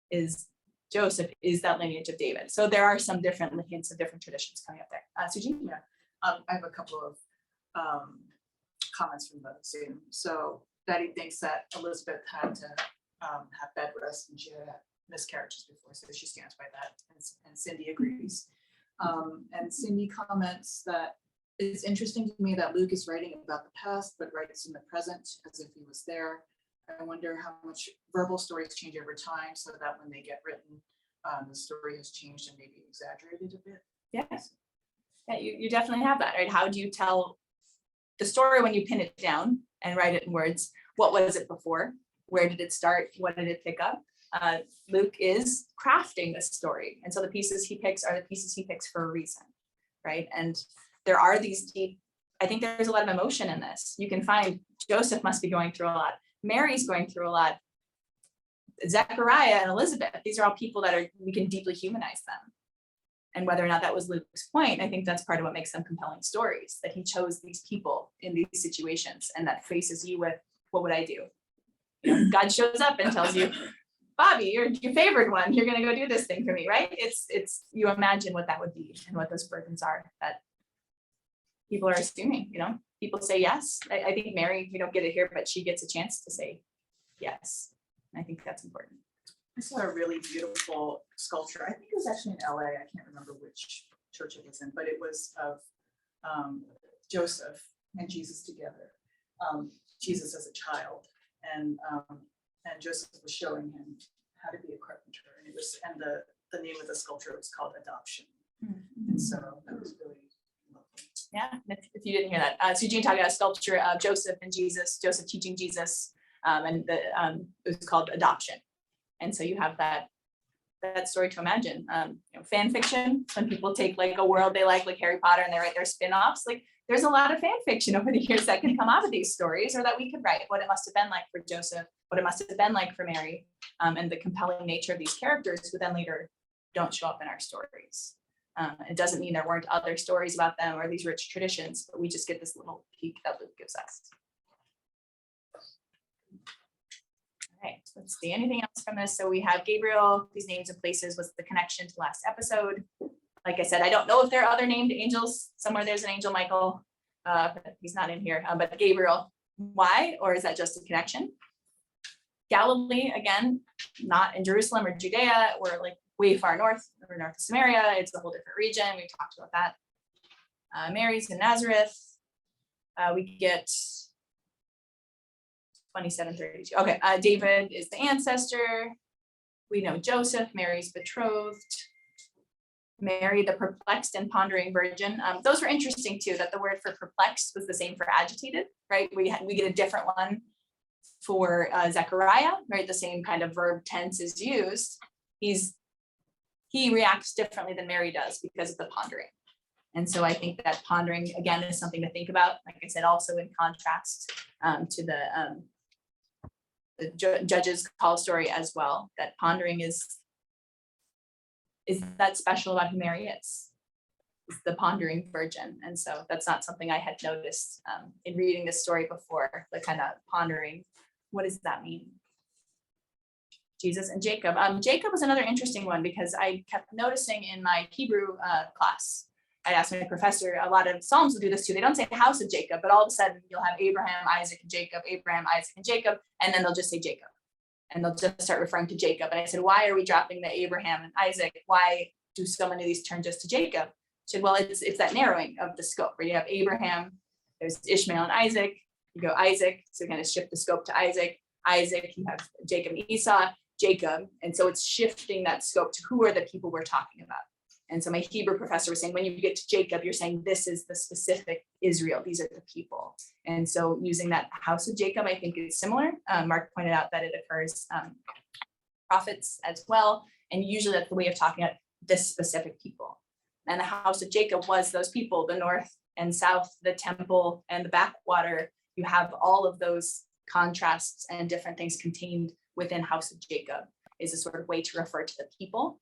is Joseph, is that lineage of David. So there are some different hints of different traditions coming up there. Suji? Yeah, I have a couple of comments from the Zoom. So Betty thinks that Elizabeth had to have bed rest and she had miscarriages before, so she stands by that. And Cindy agrees. And Cindy comments that it's interesting to me that Luke is writing about the past, but writes in the present as if he was there. I wonder how much verbal stories change over time so that when they get written, the story has changed and maybe exaggerated a bit. Yes. Yeah, you definitely have that, right? How do you tell the story when you pin it down and write it in words? What was it before? Where did it start? What did it pick up? Luke is crafting this story. And so the pieces he picks are the pieces he picks for a reason, right? And there are these deep, I think there's a lot of emotion in this. You can find Joseph must be going through a lot. Mary's going through a lot. Zechariah and Elizabeth, these are all people that we can deeply humanize them. And whether or not that was Luke's point, I think that's part of what makes them compelling stories, that he chose these people in these situations and that faces you with, what would I do? God shows up and tells you, Bobby, you're your favorite one. You're going to go do this thing for me, right? It's you imagine what that would be and what those burdens are that people are assuming, people say yes. I think Mary, we don't get it here, but she gets a chance to say yes. And I think that's important. I saw a really beautiful sculpture. I think it was actually in LA. I can't remember which church it was in, but it was of Joseph and Jesus together. Jesus as a child, and Joseph was showing him how to be a carpenter, and the name of the sculpture was called Adoption. Mm-hmm. And so that was really lovely. Yeah, if you didn't hear that, so Jean talked about a sculpture of Joseph and Jesus, Joseph teaching Jesus, and it was called Adoption. And so you have that story to imagine. Fan fiction, when people take like a world they like Harry Potter, and they write their spin-offs, like there's a lot of fan fiction over the years that can come out of these stories, or that we could write, what it must have been like for Joseph, what it must have been like for Mary, and the compelling nature of these characters who then later don't show up in our stories. It doesn't mean there weren't other stories about them or these rich traditions, but we just get this little peek that Luke gives us. All right, let's see, anything else from this? So we have Gabriel, these names and places was the connection to last episode. Like I said, I don't know if there are other named angels. Somewhere there's an angel Michael, but he's not in here, but Gabriel, why? Or is that just a connection? Galilee, again, not in Jerusalem or Judea, we're like way far north, or north of Samaria, it's a whole different region, we talked about that. Mary's in Nazareth. We get 27:32. Okay, David is the ancestor. We know Joseph, Mary's betrothed. Mary, the perplexed and pondering virgin. Those were interesting too, that the word for perplexed was the same for agitated, right? We get a different one for Zechariah, right? The same kind of verb tense is used. He reacts differently than Mary does because of the pondering. And so I think that pondering, again, is something to think about. Like I said, also in contrast to the judge's call story as well, that pondering is that special about who Mary is the pondering virgin. And so that's not something I had noticed in reading this story before, the kind of pondering. What does that mean? Jesus and Jacob. Jacob was another interesting one because I kept noticing in my Hebrew class, I asked my professor, a lot of Psalms will do this too. They don't say house of Jacob, but all of a sudden you'll have Abraham, Isaac, and Jacob, Abraham, Isaac, and Jacob, and then they'll just say Jacob. And they'll just start referring to Jacob. And I said, why are we dropping the Abraham and Isaac? Why do so many of these turn just to Jacob? She said, well, it's that narrowing of the scope where you have Abraham, there's Ishmael and Isaac, you go Isaac, so kind of shift the scope to Isaac, you have Jacob and Esau, Jacob. And so it's shifting that scope to who are the people we're talking about. And so my Hebrew professor was saying, when you get to Jacob, you're saying this is the specific Israel. These are the people. And so using that house of Jacob, I think is similar. Mark pointed out that it occurs prophets as well. And usually that's the way of talking about this specific people. And the house of Jacob was those people, the north and south, the temple and the backwater. You have all of those contrasts and different things contained within house of Jacob is a sort of way to refer to the people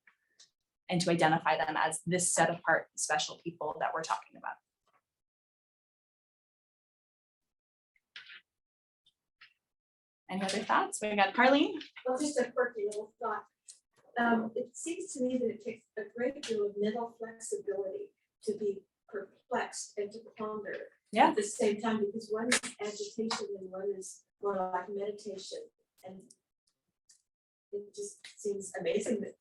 and to identify them as this set apart special people that we're talking about. Any other thoughts? We got Carlene. Well, just a quirky little thought. It seems to me that it takes a great deal of mental flexibility to be perplexed and to ponder at the same time, because one is agitation and one is more like meditation. And it just seems amazing that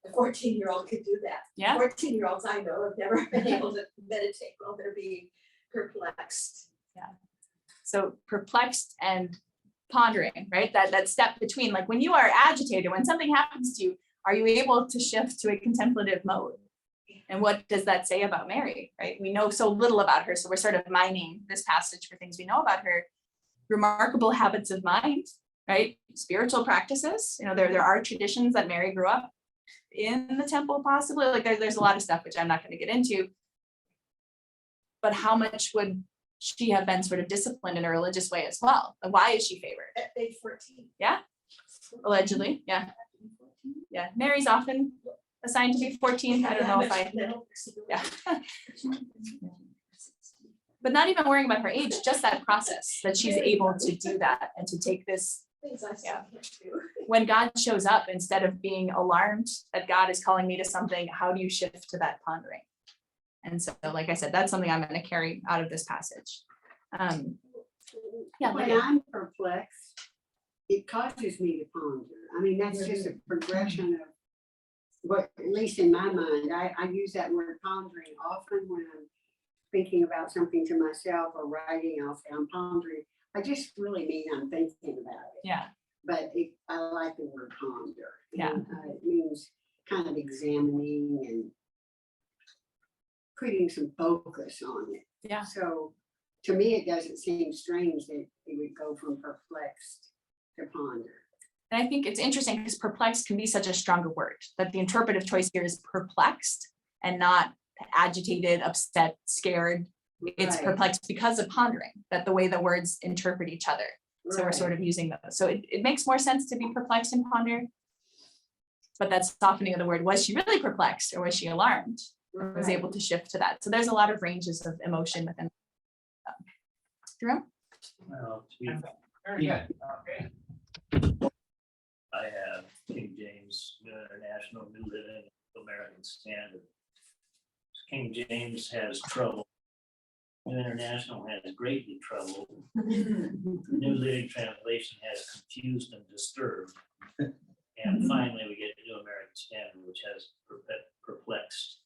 a 14-year-old could do that. Yeah. 14-year-olds I know have never been able to meditate while they're being perplexed. Yeah. So perplexed and pondering, right? That step between, like when you are agitated, when something happens to you, are you able to shift to a contemplative mode? And what does that say about Mary, right? We know so little about her, so we're sort of mining this passage for things we know about her. Remarkable habits of mind, right? Spiritual practices. You know, there are traditions that Mary grew up in the temple, possibly. Like there's a lot of stuff which I'm not going to get into. But how much would she have been sort of disciplined in a religious way as well? And why is she favored? At age 14. Yeah, allegedly. Yeah. Yeah. Mary's often assigned to be 14. I don't know if I. Yeah. But not even worrying about her age, just that process that she's able to do that and to take this. Yeah. When God shows up, instead of being alarmed that God is calling me to something, how do you shift to that pondering? And so, like I said, that's something I'm going to carry out of this passage. Yeah, when I'm perplexed, it causes me to ponder. I mean, that's just a progression of what, at least in my mind, I use that word pondering often when I'm thinking about something to myself or writing. I'll say I'm pondering. I just really mean I'm thinking about it. Yeah. But I like the word ponder. Yeah. And, it means kind of examining and putting some focus on it. Yeah. So to me, it doesn't seem strange that it would go from perplexed to ponder. And I think it's interesting because perplexed can be such a stronger word, that the interpretive choice here is perplexed and not agitated, upset, scared. It's Right. perplexed because of pondering, that the way the words interpret each other. So we're sort of using those. So it makes more sense to be perplexed and ponder. But that softening of the word, was she really perplexed or was she alarmed? Right. Was able to shift to that. So there's a lot of ranges of emotion within. Jerome? Well, Yeah. okay. I have King James New International, New Living, American Standard. King James has trouble New International has greatly troubled. New Living Translation has confused and disturbed. And finally, we get New American Standard, which has perplexed.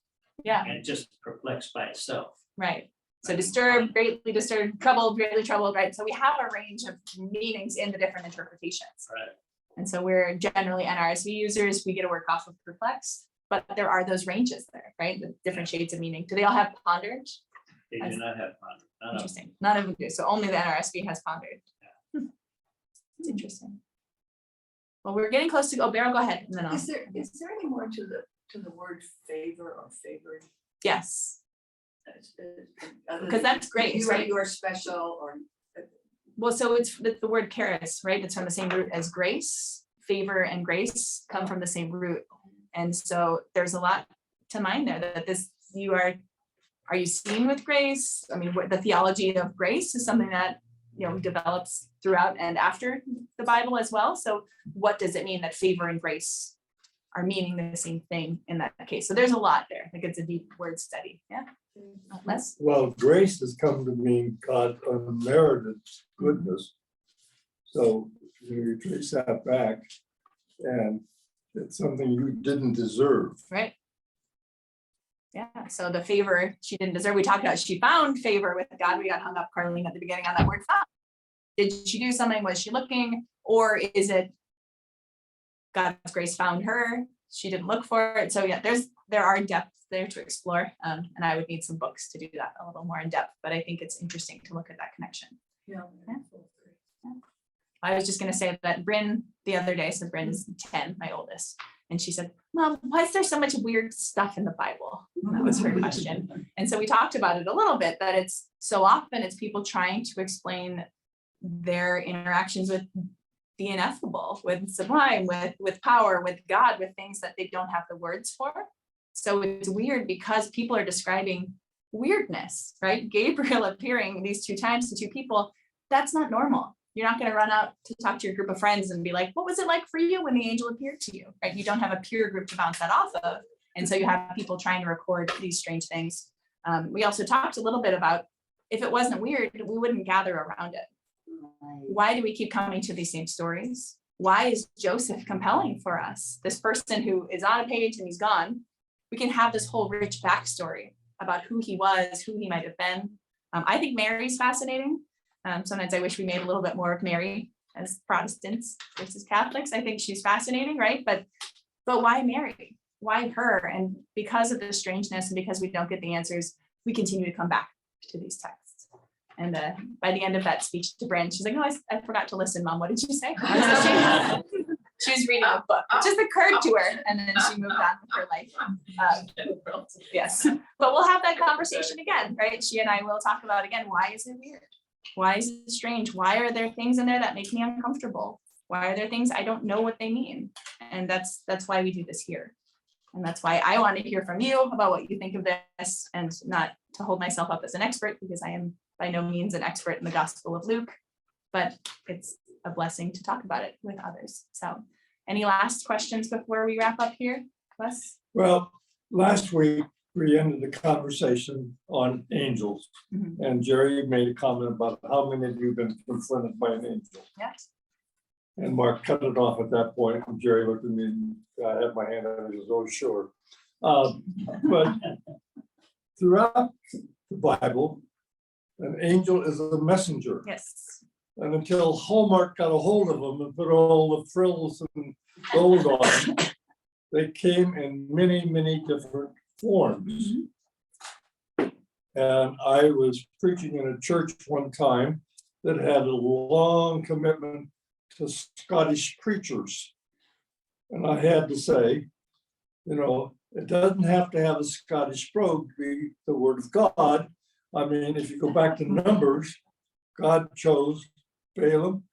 Yeah, And just perplexed by itself. right. So disturbed, greatly disturbed, troubled, greatly troubled, right? So we have a range of meanings in the different interpretations. Right. And so we're generally NRSV users, we get to work off of perplexed, but there are those ranges there, right? The different shades of meaning. Do they all have pondered? They do not have pondered. None of them. Interesting. None of them do. So only the NRSV has pondered. It's interesting. Well, we're getting close to, oh, Beryl, go ahead. And then I'll, Is there any more to the word favor or favored? yes, Other because than that's grace, you are- right? You are special or. Well, so it's the word charis, right? It's from the same root as grace. Favor and grace come from the same root. And so there's a lot to mind there that this, are you seen with grace? I mean, what the theology of grace is something that, develops throughout and after the Bible as well. So what does it mean that favor and grace are meaning the same thing in that case? So there's a lot there. Like it's a deep word study. Yeah. Les? Well, grace has come to mean God's unmerited goodness. So you trace that back, and it's something you didn't deserve. Right. Yeah, so the favor she didn't deserve. We talked about she found favor with God. We got hung up, Carlene, at the beginning on that word found. Did she do something? Was she looking? Or is it God's grace found her? She didn't look for it. So yeah, there are depths there to explore. And I would need some books to do that a little more in depth, but I think it's interesting to look at that connection. Yeah. I was just gonna say that Bryn the other day, so Bryn is 10, my oldest, and she said, Mom, why is there so much weird stuff in the Bible? And that was her question. And so we talked about it a little bit, that it's so often it's people trying to explain their interactions with the ineffable, with sublime, with power, with God, with things that they don't have the words for. So it's weird because people are describing weirdness, right? Gabriel appearing these 2 times to 2 people, that's not normal. You're not going to run out to talk to your group of friends and be like, what was it like for you when the angel appeared to you, right? You don't have a peer group to bounce that off of. And so you have people trying to record these strange things. We also talked a little bit about, if it wasn't weird, we wouldn't gather around it. Why do we keep coming to these same stories? Why is Joseph compelling for us? This person who is on a page and he's gone, we can have this whole rich backstory about who he was, who he might have been. I think Mary's fascinating. Sometimes I wish we made a little bit more of Mary as Protestants versus Catholics. I think she's fascinating, right? But why Mary? Why her? And because of the strangeness and because we don't get the answers, we continue to come back to these texts. And by the end of that speech to Bryn, she's like, "No, I forgot to listen, Mom. What did you say?" She was reading a book. It just occurred to her, and then she moved on with her life. Yes, but we'll have that conversation again, right? She and I will talk about again, why is it weird? Why is it strange? Why are there things in there that make me uncomfortable? Why are there things I don't know what they mean? And that's why we do this here. And that's why I want to hear from you about what you think of this, and not to hold myself up as an expert, because I am by no means an expert in the Gospel of Luke, but it's a blessing to talk about it with others. So any last questions before we wrap up here, Wes? Well, last week, we ended the conversation on angels. Mhm. And Jerry made a comment about how many of you have been confronted by an angel. Yes. And Mark cut it off at that point, and Jerry looked at me, and I had my hand on it, he was, oh, sure. But throughout the Bible, an angel is a messenger. Yes. And until Hallmark got a hold of them and put all the frills and gold on them, they came in many, many different forms. And I was preaching in a church one time that had a long commitment to Scottish preachers. And I had to say, it doesn't have to have a Scottish brogue to be the word of God. I mean, if you go back to Numbers, God chose Balaam.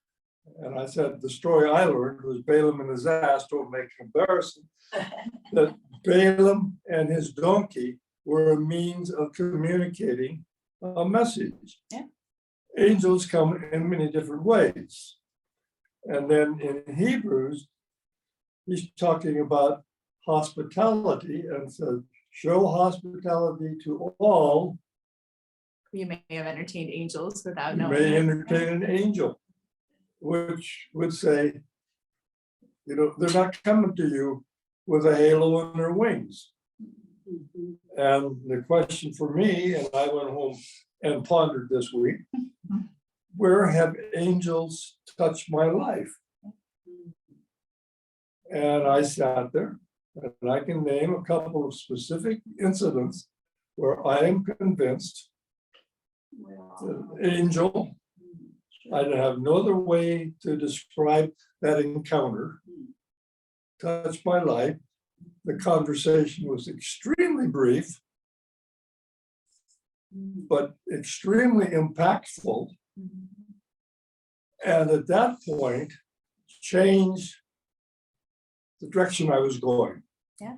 And I said, the story I learned was Balaam and his ass, don't make a comparison, that Balaam and his donkey were a means of communicating a message. Yeah. Angels come in many different ways. And then in Hebrews, he's talking about hospitality and says, show hospitality to all You may have entertained angels without You knowing. may it. entertain an angel, which would say, you know, they're not coming to you with a halo on their wings. And the question for me, and I went home and pondered this week, where have angels touched my life? And I sat there, and I can name a couple of specific incidents where I am convinced the angel, I have no other way to describe that encounter, touched my life. The conversation was extremely brief, but extremely impactful. And at that point, changed the direction I was going. Yeah.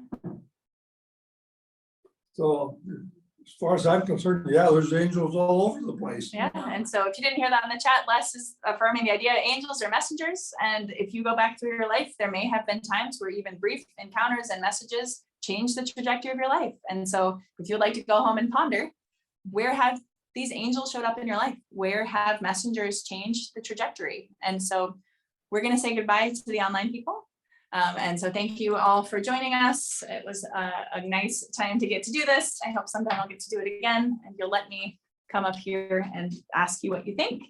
So as far as I'm concerned, yeah, there's angels all over the place. Yeah, and so if you didn't hear that in the chat, Les is affirming the idea angels are messengers. And if you go back through your life, there may have been times where even brief encounters and messages change the trajectory of your life. And so if you'd like to go home and ponder, where have these angels showed up in your life? Where have messengers changed the trajectory? And so we're going to say goodbye to the online people. And so thank you all for joining us. It was a nice time to get to do this. I hope sometime I'll get to do it again and you'll let me come up here and ask you what you think.